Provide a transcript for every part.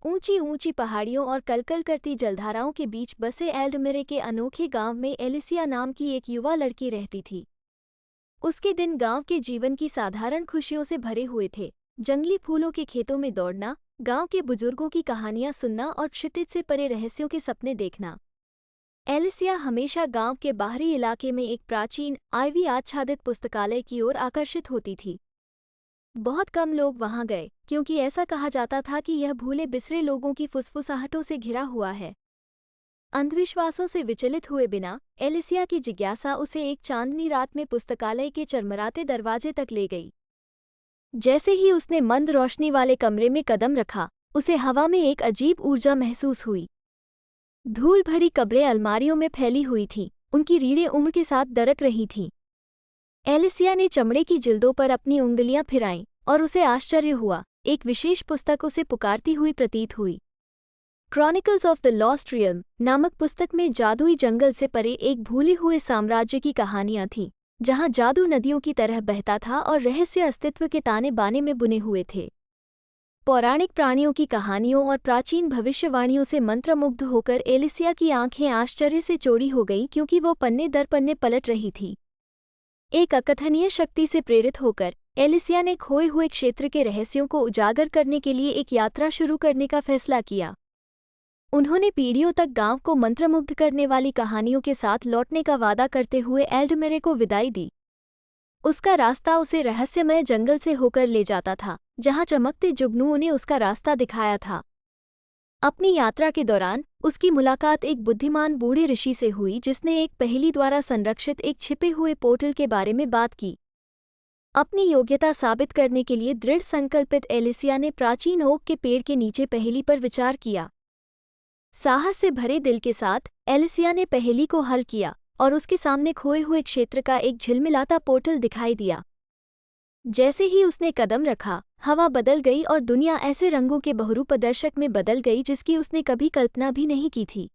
ऊंची ऊंची पहाड़ियों और कलकल करती जलधाराओं के बीच बसे एल्डमेरे के अनोखे गांव में एलिसिया नाम की एक युवा लड़की रहती थी। उसके दिन गांव के जीवन की साधारण खुशियों से भरे हुए थे। जंगली फूलों के खेतों में दौड़ना, गांव के बुजुर्गों की कहानियां सुनना और क्षितिज से परे रहस्यों के सपने देखना। एलिसिया हमेशा गांव के बाहरी इलाके में एक प्राचीन आइवी आच्छादित पुस्तकालय की ओर आकर्षित होती थी। बहुत कम लोग वहां गए क्योंकि ऐसा कहा जाता था कि यह भूले बिसरे लोगों की फुसफुसाहटों से घिरा हुआ है। अंधविश्वासों से विचलित हुए बिना एलिसिया की जिज्ञासा उसे एक चांदनी रात में पुस्तकालय के चरमराते दरवाजे तक ले गई। जैसे ही उसने मंद रोशनी वाले कमरे में कदम रखा, उसे हवा में एक अजीब ऊर्जा महसूस हुई। धूल भरी कब्रें अलमारियों में फैली हुई थीं, उनकी रीढ़ें उम्र के साथ दरक रही थीं। एलिसिया ने चमड़े की जिल्दों पर अपनी उंगलियां फिराईं और उसे आश्चर्य हुआ। एक विशेष पुस्तक उसे पुकारती हुई प्रतीत हुई। Chronicles of the lost realm नामक पुस्तक में जादुई जंगल से परे एक भूले हुए साम्राज्य की कहानियां थीं, जहां जादू नदियों की तरह बहता था और रहस्य अस्तित्व के ताने बाने में बुने हुए थे। पौराणिक प्राणियों की कहानियों और प्राचीन भविष्यवाणियों से मंत्रमुग्ध होकर एलिसिया की आंखें आश्चर्य से चौड़ी हो गईं क्योंकि वो पन्ने दर पन्ने पलट रही थी। एक अकथनीय शक्ति से प्रेरित होकर एलिसिया ने खोए हुए क्षेत्र के रहस्यों को उजागर करने के लिए एक यात्रा शुरू करने का फैसला किया। उन्होंने पीढ़ियों तक गांव को मंत्रमुग्ध करने वाली कहानियों के साथ लौटने का वादा करते हुए एल्डमेरे को विदाई दी। उसका रास्ता उसे रहस्यमय जंगल से होकर ले जाता था, जहां चमकते जुगनुओं ने उसका रास्ता दिखाया था। अपनी यात्रा के दौरान उसकी मुलाकात एक बुद्धिमान बूढ़े ऋषि से हुई जिसने एक पहेली द्वारा संरक्षित एक छिपे हुए पोर्टल के बारे में बात की। अपनी योग्यता साबित करने के लिए दृढ़ संकल्पित एलिसिया ने प्राचीन ओक के पेड़ के नीचे पहेली पर विचार किया। साहस से भरे दिल के साथ एलिसिया ने पहेली को हल किया और उसके सामने खोए हुए क्षेत्र का एक झिलमिलाता पोर्टल दिखाई दिया। जैसे ही उसने कदम रखा, हवा बदल गई और दुनिया ऐसे रंगों के बहुरूपदर्शक में बदल गई जिसकी उसने कभी कल्पना भी नहीं की थी।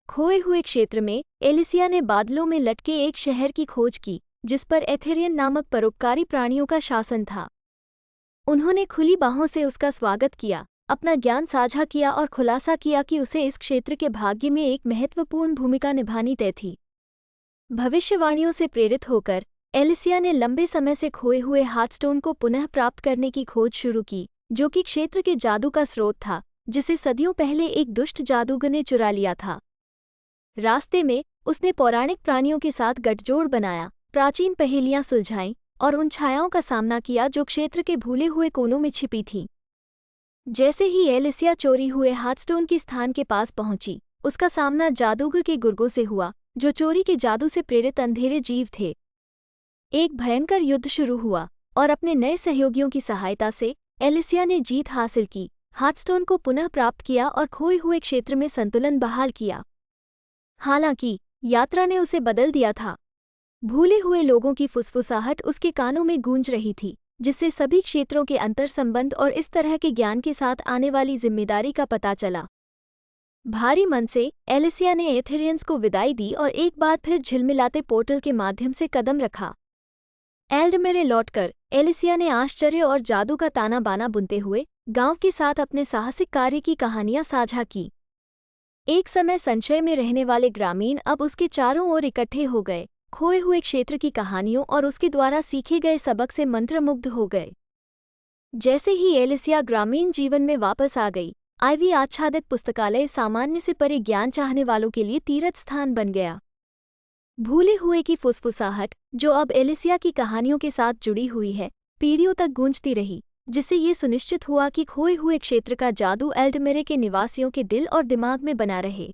खोए हुए क्षेत्र में एलिसिया ने बादलों में लटके एक शहर की खोज की, जिस पर एथेरियन नामक परोपकारी प्राणियों का शासन था। उन्होंने खुली बाहों से उसका स्वागत किया, अपना ज्ञान साझा किया और खुलासा किया कि उसे इस क्षेत्र के भाग्य में एक महत्वपूर्ण भूमिका निभानी तय थी। भविष्यवाणियों से प्रेरित होकर एलिसिया ने लंबे समय से खोए हुए हार्टस्टोन को पुनः प्राप्त करने की खोज शुरू की, जो कि क्षेत्र के जादू का स्रोत था, जिसे सदियों पहले एक दुष्ट जादूगर ने चुरा लिया था। रास्ते में उसने पौराणिक प्राणियों के साथ गठजोड़ बनाया, प्राचीन पहेलियां सुलझाईं और उन छायाओं का सामना किया जो क्षेत्र के भूले हुए कोनों में छिपी थीं। जैसे ही एलिसिया चोरी हुए हार्टस्टोन के स्थान के पास पहुंची, उसका सामना जादूगर के गुर्गों से हुआ, जो चोरी के जादू से प्रेरित अंधेरे जीव थे। एक भयंकर युद्ध शुरू हुआ और अपने नए सहयोगियों की सहायता से एलिसिया ने जीत हासिल की, हार्टस्टोन को पुनः प्राप्त किया और खोए हुए क्षेत्र में संतुलन बहाल किया। हालांकि यात्रा ने उसे बदल दिया था। भूले हुए लोगों की फुसफुसाहट उसके कानों में गूंज रही थी, जिससे सभी क्षेत्रों के अंतर्संबंध और इस तरह के ज्ञान के साथ आने वाली जिम्मेदारी का पता चला। भारी मन से एलिसिया ने एथेरियंस को विदाई दी और एक बार फिर झिलमिलाते पोर्टल के माध्यम से कदम रखा। एल्डमेरे लौटकर एलिसिया ने आश्चर्य और जादू का ताना बाना बुनते हुए गांव के साथ अपने साहसिक कार्य की कहानियां साझा की। एक समय संशय में रहने वाले ग्रामीण अब उसके चारों ओर इकट्ठे हो गए, खोए हुए क्षेत्र की कहानियों और उसके द्वारा सीखे गए सबक से मंत्रमुग्ध हो गए। जैसे ही एलिसिया ग्रामीण जीवन में वापस आ गई, आइवी आच्छादित पुस्तकालय सामान्य से परे ज्ञान चाहने वालों के लिए तीर्थ स्थान बन गया। भूले हुए की फुसफुसाहट, जो अब एलिसिया की कहानियों के साथ जुड़ी हुई है, पीढ़ियों तक गूंजती रही, जिससे ये सुनिश्चित हुआ कि खोए हुए क्षेत्र का जादू एल्डमेरे के निवासियों के दिल और दिमाग में बना रहे।